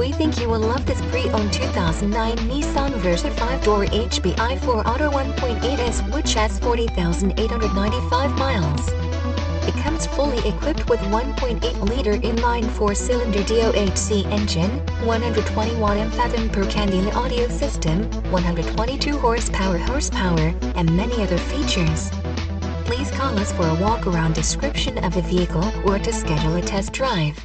We think you will love this pre-owned 2009 Nissan Versa 5-door HPI4 Auto 1.8S, which has 40,895 miles. It comes fully equipped with 1.8-liter inline 4-cylinder DOHC engine, 120-watt MP/Candy audio system, 122 horsepower, and many other features. Please call us for a walk-around description of the vehicle or to schedule a test drive.